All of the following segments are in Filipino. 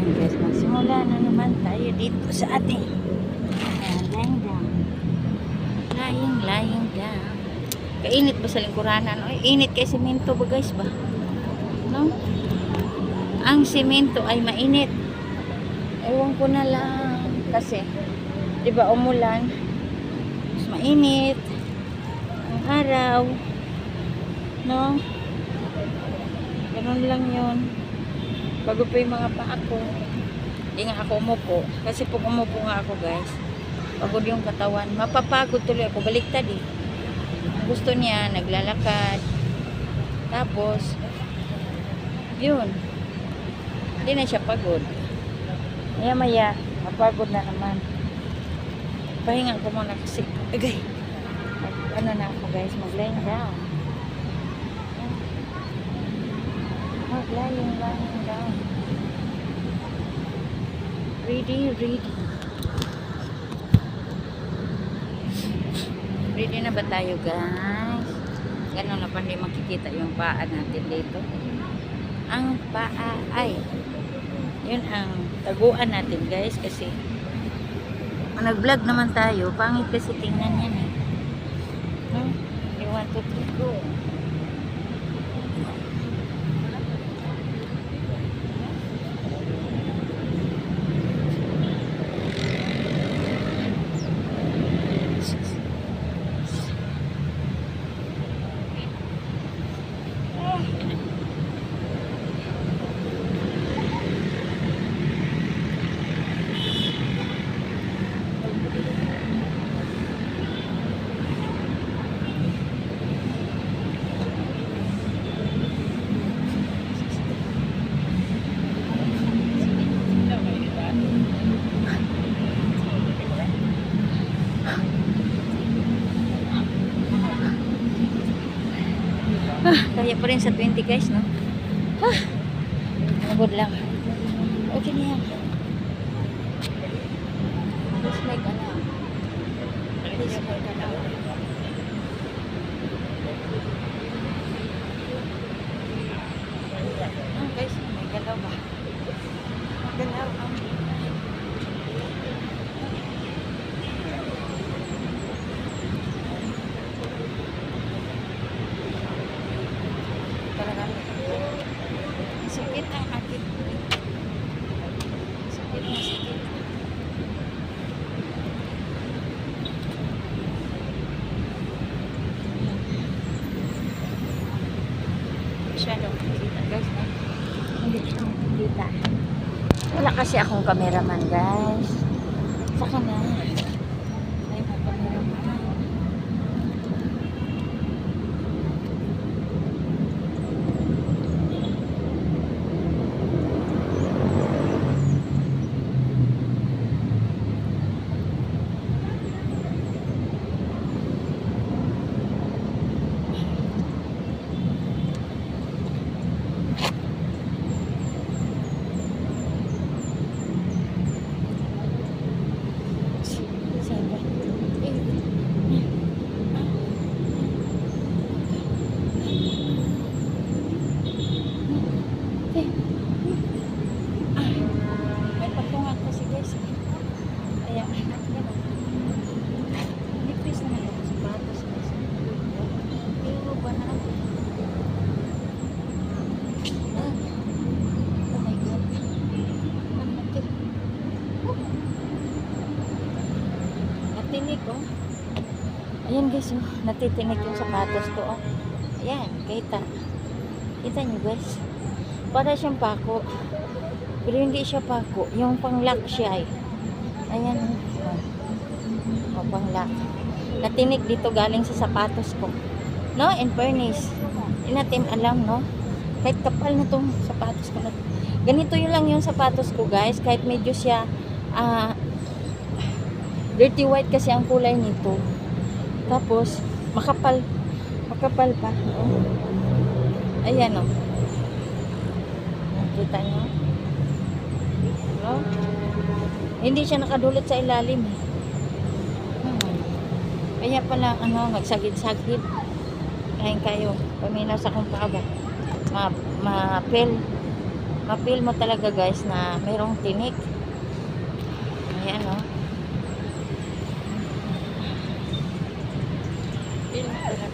Ayan guys, magsimula na naman tayo dito sa ating lying down. Lying down. Kainit ba sa lingkuranan? Ay, init kay semento ba guys ba? No? Ang semento ay mainit. Ewan ko na lang. Kasi, di ba umulan? Mas mainit. Ang araw. No? Ganun lang yun. Bago pa yung mga paa ko. Hindi nga ako umupo. Kasi pag umupo nga ako guys, pagod yung katawan. Mapapagod tuloy ako. Baliktad eh. Gusto niya, naglalakad. Tapos, yun. Hindi na siya pagod. Maya, mapagod na naman. Pahinga ko muna kasi, agay. Ano na ako guys, mag-lying down. Lying down. Ready. Ready na ba tayo guys? Ganun na pa hindi makikita yung paa natin dito. Ang paa ay yun ang taguan natin guys kasi nag-vlog naman tayo. Pangit kasi tingnan yan eh. No? 1, 2, 3, go. Kaya pa rin sa 20 guys, no? Nagod lang. Okay na yan. Please like ano. Please like ano. Guys, may galaw ba? Galaw. Sakit ang akin. Sakit. Masyadong kita guys. Hindi kita. Wala kasi akong cameraman guys. Saka na. Ay, may cameraman. May patungan kasi guys. Ayan. Nipis na lang sa batas guys. Pero ba na ako? Oh my god. Natinig oh. Ayan guys oh. Natitinig yung sapatos ko oh. Ayan. Kita nyo guys. Para siyang pako. Pero hindi siya pako. Yung pang-lock siya ay. Ayan. O, pang-lock. Natinig dito galing sa sapatos ko. No? In fairness. Hindi natin alam, no? Kahit kapal na itong sapatos ko. Ganito yun lang yung sapatos ko, guys. Kahit medyo siya dirty white kasi ang kulay nito. Tapos, makapal. Makapal pa. Oh. Ayan, oh. Kita nyo? No? Hindi siya nakadulot sa ilalim. Kaya pala, magsagid-sagid. Kain kayo. Paminaw sa kong paa. Ma-pel. ma-feel mo talaga guys na mayroong tinik. Ayan o. Feel mo talaga.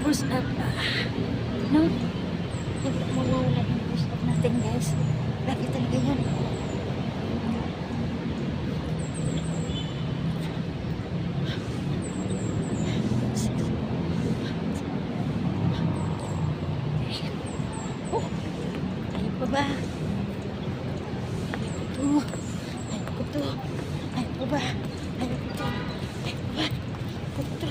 Push up. No? Hindi mawawala yung push up natin guys. Lagi talaga yan. Oh, ayaw pa ba? Ayaw ko to. Ayaw ko ba? Ayaw ko to. Ayaw ko ba? Ayaw ko to.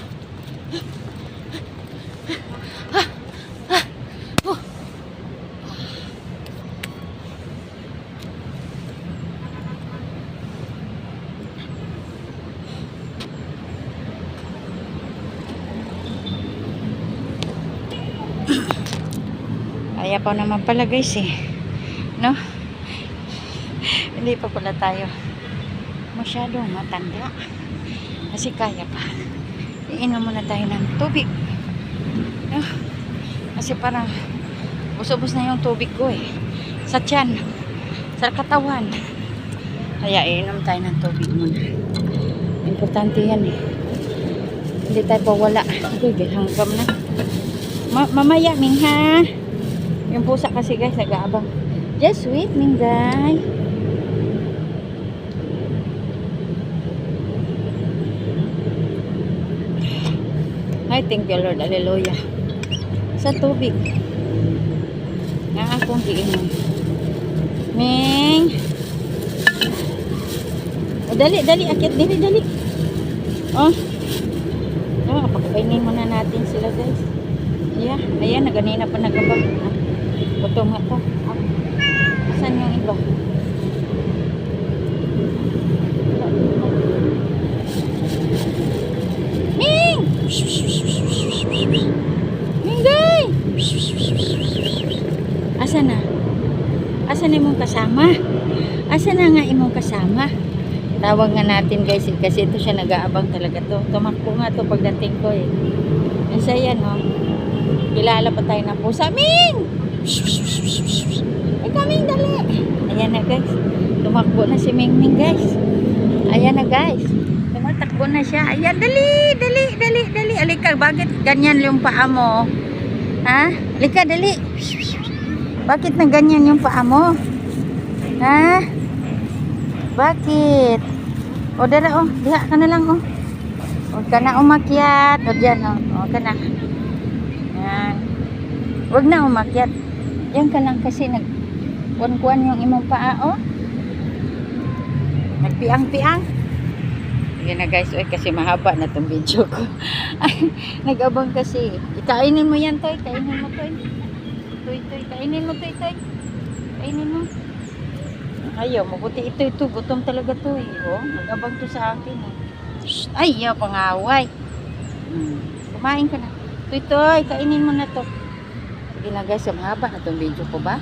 Kaya pa naman pala guys eh. No? Hindi pa pala tayo masyadong matanda. Kasi kaya pa. Iinom muna tayo ng tubig. No? Kasi parang ubos-ubos na yung tubig ko eh. Sa tiyan. Sa katawan. Kaya iinom tayo ng tubig muna. Importante yan eh. Hindi tayo pawala. Okay, hanggang na. Mamaya, Mingha. Yung pusa kasi guys, nag-aabang. Just wait, Mingday. I thank you, Lord. Hallelujah. Sa tubig. Nga akong giinom. Ming. Oh, dali, dali. Akit, dali, dali. Oh. Oh, pagkainin muna natin sila guys. Yeah. Ayan, naganina pa nagabag. Gutom nga to. Saan yung iba? Ming! Mingay! Asa na? Asa na imong kasama? Asa na nga imong kasama? Tawag nga natin guys kasi ito siya nag-aabang talaga to. Tumakbo nga to pagdating ko eh. Isa yan oh. Kilala pa tayo ng pusa. Ming! Ay kaming dali. Ayan na guys. Tumakbo na si Ming Ming guys. Ayan na guys. Tumatakbo na siya. Ayan dali, dali, dali, dali. Alika, bakit ganyan yung paa mo? Ha? Alika dali. Bakit na ganyan yung paa mo? Ha? Bakit? O dara oh, diha ka na lang oh. Huwag ka na umakyat. O dyan oh. Huwag ka na. Yan. Huwag na umakyat. Diyan ka lang kasi nagkuan-kuan yung imong paa oh. Nagpiang-piang. Yan na guys, oy, kasi mahaba na tong video ko. Ay, nag-abang kasi. Kainin mo yan, Toy. Kainin mo, Toy. Toy, Toy. Kainin mo, Toy, Toy. Kainin mo. Ayaw, mabuti ito. Gutom talaga to eh. Oh, nag-abang to sa akin eh. Shh, ay, yaw, pangaway. Kumain ka na. Toy, Toy, kainin mo na to. Sige na guys, mahaba na tong video ko ba?